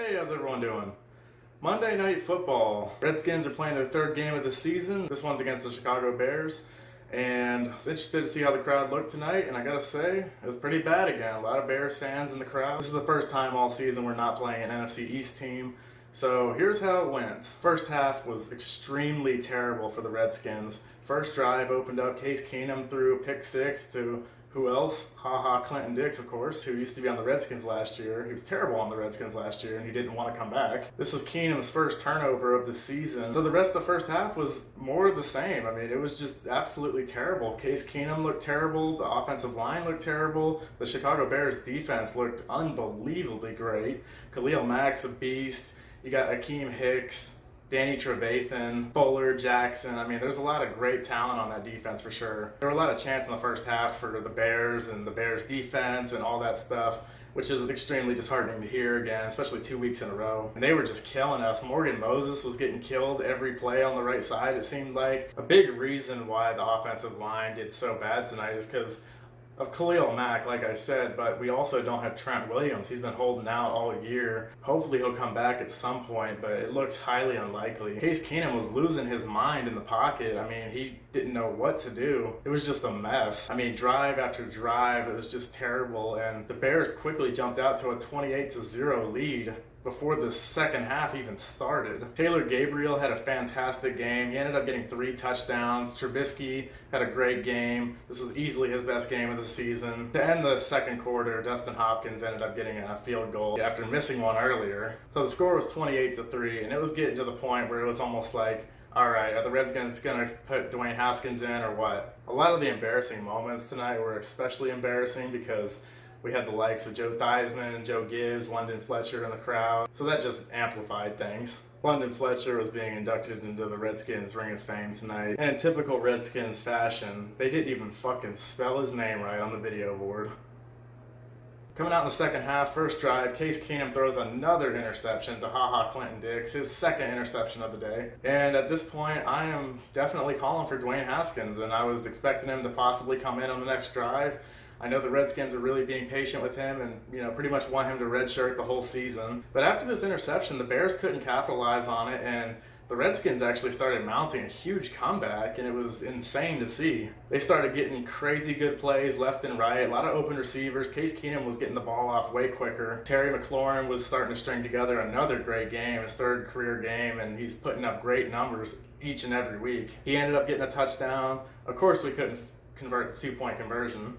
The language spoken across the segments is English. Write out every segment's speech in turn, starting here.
Hey, how's everyone doing? Monday Night Football. Redskins are playing their third game of the season. This one's against the Chicago Bears. And I was interested to see how the crowd looked tonight, and I gotta say, it was pretty bad again. A lot of Bears fans in the crowd. This is the first time all season we're not playing an NFC East team. So here's how it went. First half was extremely terrible for the Redskins. First drive opened up, Case Keenum threw a pick six to who else? Clinton Dix, of course, who used to be on the Redskins last year. He was terrible on the Redskins last year, and he didn't want to come back. This was Keenum's first turnover of the season. So the rest of the first half was more of the same. I mean, it was just absolutely terrible. Case Keenum looked terrible. The offensive line looked terrible. The Chicago Bears defense looked unbelievably great. Khalil Mack's a beast. You got Akeem Hicks, Danny Trevathan, Fuller, Jackson. I mean, there's a lot of great talent on that defense for sure. There were a lot of chances in the first half for the Bears and the Bears defense and all that stuff, which is extremely disheartening to hear again, especially 2 weeks in a row. And they were just killing us. Morgan Moses was getting killed every play on the right side, it seemed like. A big reason why the offensive line did so bad tonight is because of Khalil Mack, like I said, but we also don't have Trent Williams. He's been holding out all year. Hopefully he'll come back at some point, but it looks highly unlikely. Case Keenum was losing his mind in the pocket. I mean, he didn't know what to do. It was just a mess. I mean, drive after drive, it was just terrible, and the Bears quickly jumped out to a 28-0 lead before the second half even started. Taylor Gabriel had a fantastic game. He ended up getting 3 touchdowns. Trubisky had a great game. This was easily his best game of the season. To end the second quarter, Dustin Hopkins ended up getting a field goal after missing one earlier. So the score was 28-3, and it was getting to the point where it was almost like, all right, are the Redskins going to put Dwayne Haskins in or what? A lot of the embarrassing moments tonight were especially embarrassing because we had the likes of Joe Theismann, Joe Gibbs, London Fletcher in the crowd, so that just amplified things. London Fletcher was being inducted into the Redskins Ring of Fame tonight, and in typical Redskins fashion, they didn't even fucking spell his name right on the video board. Coming out in the second half, first drive, Case Keenum throws another interception to Clinton Dix, his second interception of the day. And at this point, I am definitely calling for Dwayne Haskins, and I was expecting him to possibly come in on the next drive. I know the Redskins are really being patient with him and, pretty much want him to redshirt the whole season. But after this interception, the Bears couldn't capitalize on it, and the Redskins actually started mounting a huge comeback, and it was insane to see. They started getting crazy good plays left and right, a lot of open receivers. Case Keenum was getting the ball off way quicker. Terry McLaurin was starting to string together another great game, his third career game, and he's putting up great numbers each and every week. He ended up getting a touchdown. Of course, we couldn't convert the 2-point conversion.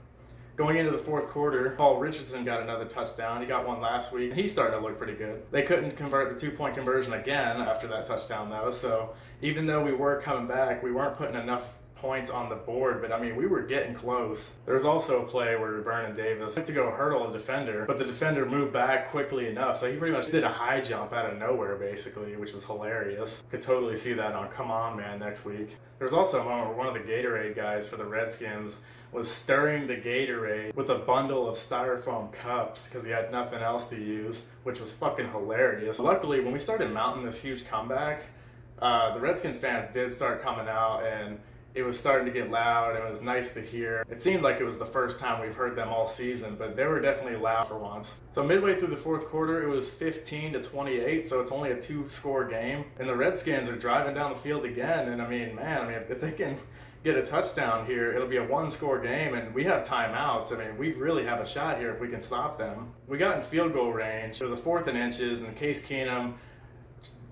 Going into the fourth quarter, Paul Richardson got another touchdown. He got one last week, and he's starting to look pretty good. They couldn't convert the 2-point conversion again after that touchdown, though, so even though we were coming back, we weren't putting enough points on the board, but I mean, we were getting close. There was also a play where Vernon Davis went to go hurdle a defender, but the defender moved back quickly enough, so he pretty much did a high jump out of nowhere, basically, which was hilarious. Could totally see that on Come On Man next week. There was also a moment where one of the Gatorade guys for the Redskins was stirring the Gatorade with a bundle of styrofoam cups because he had nothing else to use, which was fucking hilarious. Luckily, when we started mounting this huge comeback, the Redskins fans did start coming out, and it was starting to get loud, and it was nice to hear. It seemed like it was the first time we've heard them all season, but they were definitely loud for once. So midway through the fourth quarter, it was 15-28, so it's only a 2-score game. And the Redskins are driving down the field again, and I mean, if they can get a touchdown here, it'll be a 1-score game, and we have timeouts. I mean, we really have a shot here if we can stop them. We got in field goal range. It was a 4th and inches, and Case Keenum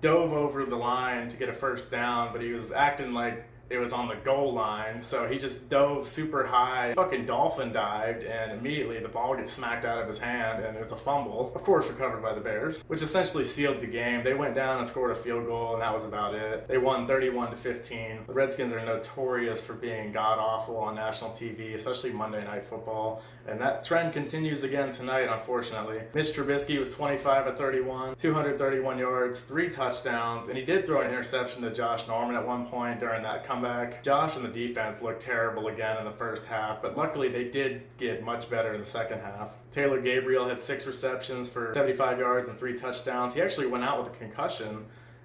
dove over the line to get a first down, but he was acting like it was on the goal line, so he just dove super high, fucking dolphin dived, and immediately the ball gets smacked out of his hand, and it's a fumble. Of course, recovered by the Bears, which essentially sealed the game. They went down and scored a field goal, and that was about it. They won 31-15. The Redskins are notorious for being god-awful on national TV, especially Monday Night Football, and that trend continues again tonight, unfortunately. Mitch Trubisky was 25-31, 231 yards, 3 touchdowns, and he did throw an interception to Josh Norman at one point during that comeback. Josh and the defense looked terrible again in the first half, but luckily they did get much better in the second half. Taylor Gabriel had 6 receptions for 75 yards and 3 touchdowns. He actually went out with a concussion,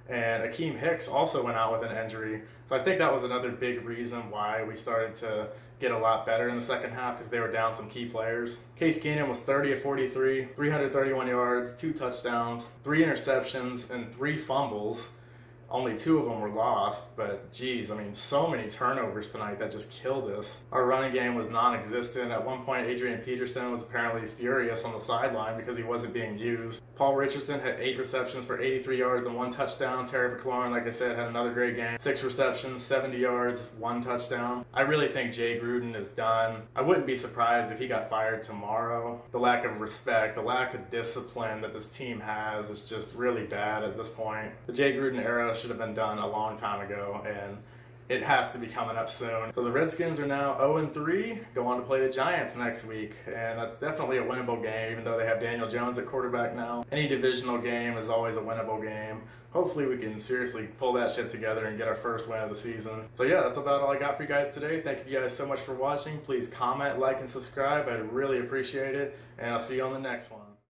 And Akeem Hicks also went out with an injury. So I think that was another big reason why we started to get a lot better in the second half, because they were down some key players. Case Keenum was 30 of 43, 331 yards, 2 touchdowns, 3 interceptions, and 3 fumbles. Only 2 of them were lost, but geez, I mean, so many turnovers tonight that just killed us. Our running game was non-existent. At one point, Adrian Peterson was apparently furious on the sideline because he wasn't being used. Paul Richardson had 8 receptions for 83 yards and 1 touchdown. Terry McLaurin, like I said, had another great game. 6 receptions, 70 yards, 1 touchdown. I really think Jay Gruden is done. I wouldn't be surprised if he got fired tomorrow. The lack of respect, the lack of discipline that this team has is just really bad at this point. The Jay Gruden era should have been done a long time ago, and it has to be coming up soon. So the Redskins are now 0-3, go on to play the Giants next week, and that's definitely a winnable game, even though they have Daniel Jones at quarterback now. Any divisional game is always a winnable game. Hopefully we can seriously pull that shit together and get our first win of the season. So yeah, that's about all I got for you guys today. Thank you guys so much for watching. Please comment, like, and subscribe. I'd really appreciate it, and I'll see you on the next one.